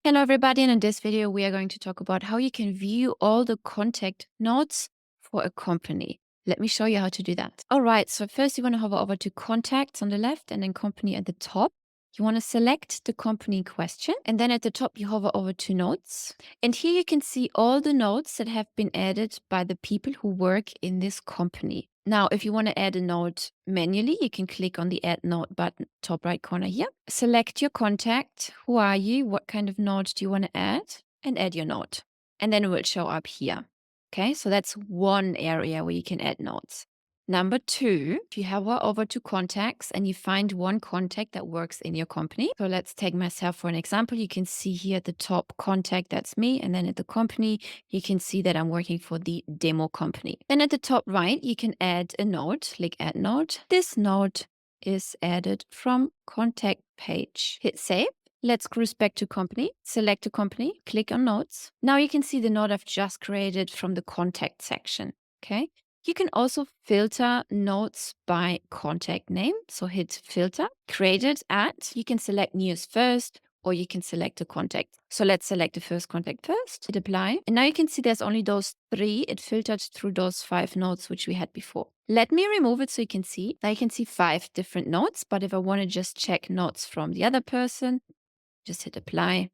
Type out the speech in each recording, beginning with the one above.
Hello, everybody. And in this video, we are going to talk about how you can view all the contact notes for a company. Let me show you how to do that. All right. So first you want to hover over to contacts on the left and then company at the top. You want to select the company in question. And then at the top, you hover over to notes. And here you can see all the notes that have been added by the people who work in this company. Now, if you want to add a note manually, you can click on the Add Note button, top right corner here. Select your contact. Who are you? What kind of note do you want to add? And add your note. And then it will show up here. Okay, so that's one area where you can add notes. Number two, if you hover over to contacts and you find one contact that works in your company. So let's take myself for an example. You can see here at the top contact, that's me. And then at the company, you can see that I'm working for the demo company. Then at the top right, you can add a note, click add note. This note is added from contact page. Hit save. Let's cruise back to company, select a company, click on notes. Now you can see the note I've just created from the contact section, okay? You can also filter notes by contact name. So hit filter, created at, you can select nearest first, or you can select a contact. So let's select the first contact first, hit apply. And now you can see there's only those three. It filtered through those 5 notes which we had before. Let me remove it so you can see. Now you can see 5 different notes, but if I want to just check notes from the other person, just hit apply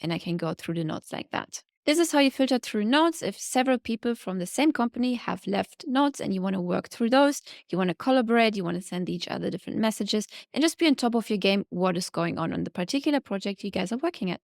and I can go through the notes like that. This is how you filter through notes. If several people from the same company have left notes and you want to work through those, you want to collaborate, you want to send each other different messages, and just be on top of your game, what is going on the particular project you guys are working at.